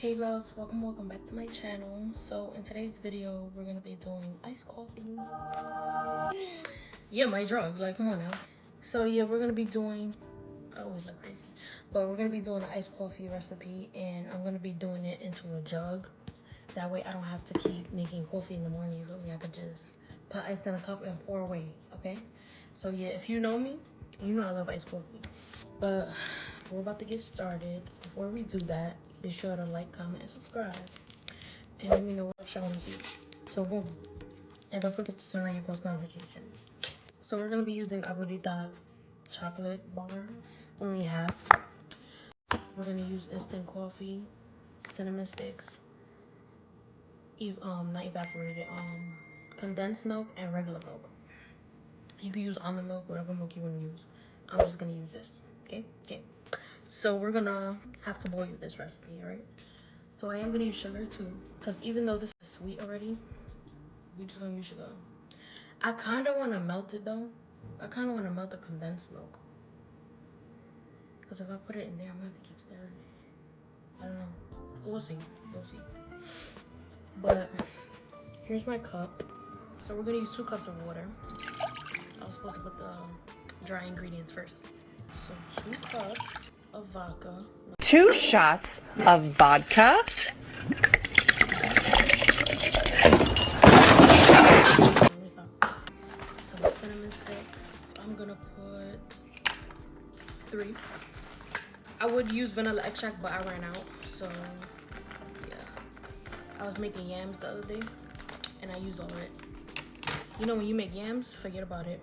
Hey loves, welcome back to my channel. So in today's video we're gonna be doing iced coffee. Yeah, my drug, like come on now. So yeah, we're gonna be doing, I always look crazy, but we're gonna be doing an iced coffee recipe, and I'm gonna be doing it into a jug. That way I don't have to keep making coffee in the morning. You feel me? I could just put ice in a cup and pour away. Okay, so yeah, if you know me, you know I love iced coffee. But we're about to get started. Before we do that, be sure to like, comment, and subscribe. And let me know what y'all want to see. So boom. And don't forget to turn on your post notifications. So we're going to be using Abuelita chocolate bar. Only half. We're going to use instant coffee, cinnamon sticks, not evaporated, condensed milk, and regular milk. You can use almond milk, whatever milk you want to use. I'm just going to use this. Okay. So we're going to have to boil this recipe, alright? So I am going to use sugar too, because even though this is sweet already, we're just going to use sugar. I kind of want to melt it though. I kind of want to melt the condensed milk. Because if I put it in there, I'm going to have to keep stirring it. I don't know. We'll see. But here's my cup. So we're going to use 2 cups of water. I was supposed to put the dry ingredients first. So 2 cups of vodka. 2 shots of vodka. Some cinnamon sticks. I'm gonna put 3. I would use vanilla extract, but I ran out. So yeah, I was making yams the other day and I used all of it. You know, when you make yams, forget about it.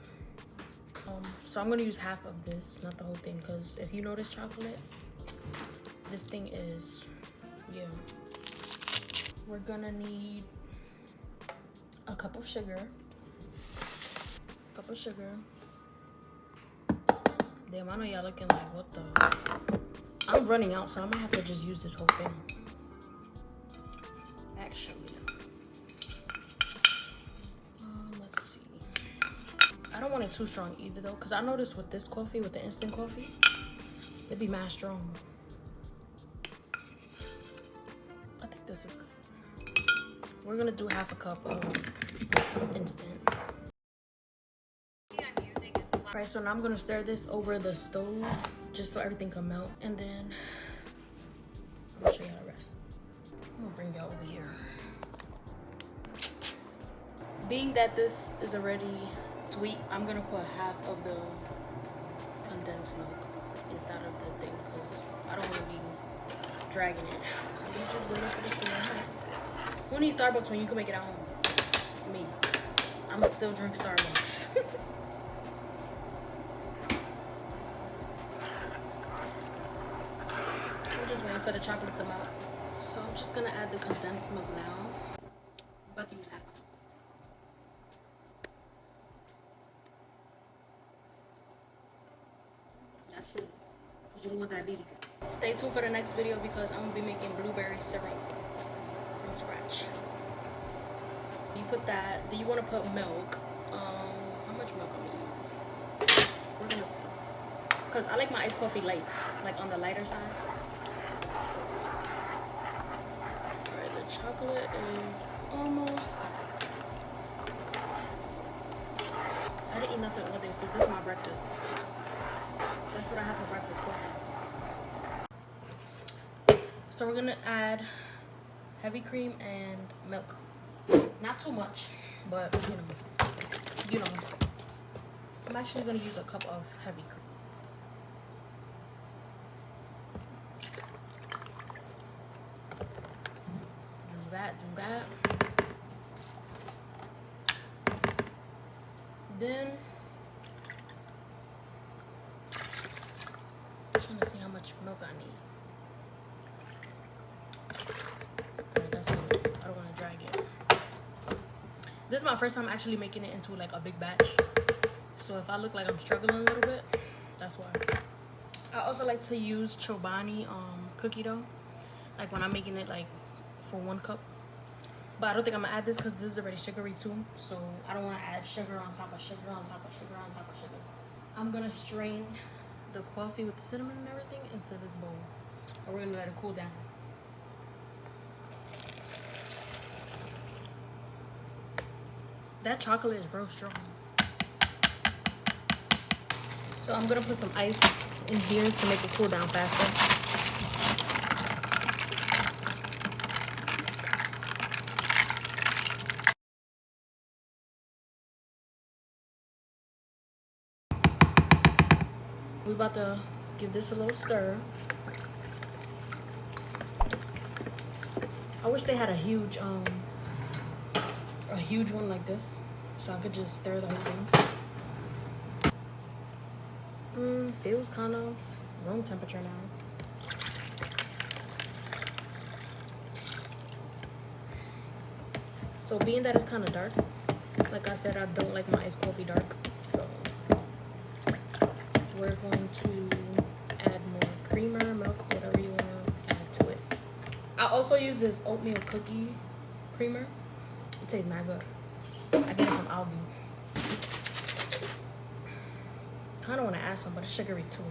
So I'm gonna use half of this, not the whole thing, because if you notice chocolate, this thing is, yeah. We're gonna need a cup of sugar. Damn, I know y'all looking like, what the? I'm running out, so I might have to just use this whole thing. Actually, let's see. I don't want it too strong either though, because I noticed with this coffee, with the instant coffee, it'd be mad strong. I think this is good. We're gonna do half a cup of instant. Alright, so now I'm gonna stir this over the stove just so everything can melt, and then I'm gonna show y'all the rest. I'm gonna bring y'all over here. Being that this is already sweet, I'm gonna put half of the condensed milk inside of the thing because I don't want to be dragging it. So we just waiting for this to run. Who needs Starbucks when you can make it at home? Me. I'ma still drink Starbucks. I'm just waiting for the chocolate to melt. So I'm just gonna add the condensed milk now. I'm about to use half. That's it. Because you don't want diabetes. Stay tuned for the next video because I'm gonna be making blueberry syrup from scratch. You put that. Do you want to put milk? How much milk I'm gonna use? We're gonna see. Cause I like my iced coffee light, like on the lighter side. Alright, the chocolate is almost. I didn't eat nothing all day, so this is my breakfast. That's what I have for breakfast, coffee. So we're gonna add heavy cream and milk. Not too much, but you know. I'm actually gonna use a cup of heavy cream. Do that. Then I'm trying to see how much milk I need. Alright, that's it. I don't want to drag it. This is my first time actually making it into like a big batch. So if I look like I'm struggling a little bit, that's why. I also like to use Chobani cookie dough, like when I'm making it like for 1 cup. But I don't think I'm gonna add this because this is already sugary too. So I don't want to add sugar on top of sugar on top of sugar on top of sugar. I'm gonna strain the coffee with the cinnamon and everything into this bowl. And we're gonna let it cool down. That chocolate is real strong. So I'm gonna put some ice in here to make it cool down faster. We about to give this a little stir. I wish they had a huge one like this, so I could just stir the whole thing. Feels kind of room temperature now. So being that it's kind of dark, like I said, I don't like my iced coffee dark, so we're going to add more creamer, milk, whatever you want to add to it. I also use this oatmeal cookie creamer. It tastes mad good. I get it from Aldi. Kind of want to add some, but it's sugary too.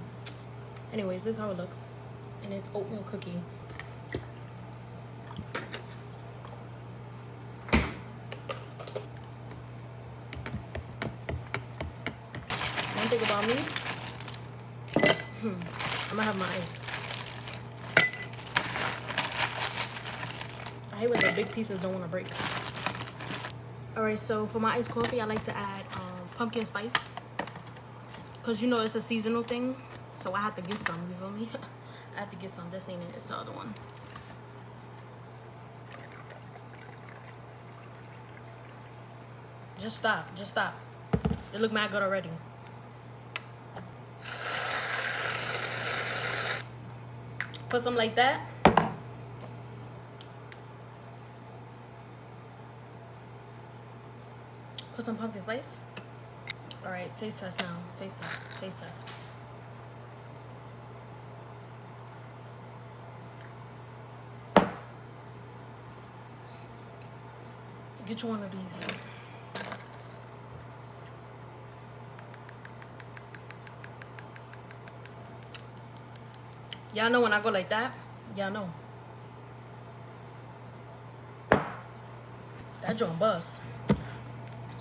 Anyways, this is how it looks, and it's oatmeal cookie. One thing about me, I'm gonna have my ice. I hate when the big pieces don't want to break. All right, so for my iced coffee, I like to add pumpkin spice, because you know it's a seasonal thing, so I have to get some, you feel me? I have to get some. This ain't it, it's the other one. Just stop. It look mad good already. Put some like that. Put some pumpkin spice. All right, taste test now. Taste test. Get you one of these. Y'all know when I go like that, y'all know. That joint buzz.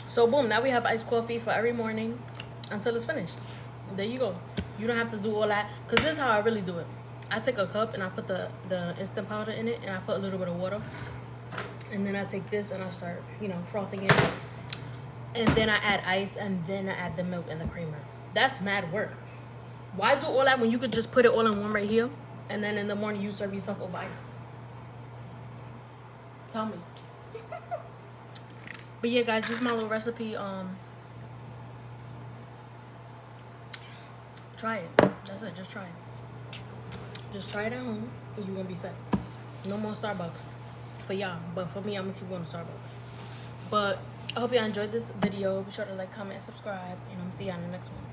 So boom, now we have iced coffee for every morning until it's finished. There you go. You don't have to do all that, because this is how I really do it. I take a cup and I put the instant powder in it, and I put a little bit of water. And then I take this and I start, frothing it. And then I add ice, and then I add the milk and the creamer. That's mad work. Why do all that when you could just put it all in one right here, and then in the morning you serve yourself over ice? Tell me. But yeah, guys, this is my little recipe. Try it. That's it. Just try it. Just try it at home, and you're gonna be set. No more Starbucks for y'all, but for me, I'm gonna keep going to Starbucks. But I hope y'all enjoyed this video. Be sure to like, comment, subscribe, and I'm gonna see y'all in the next one.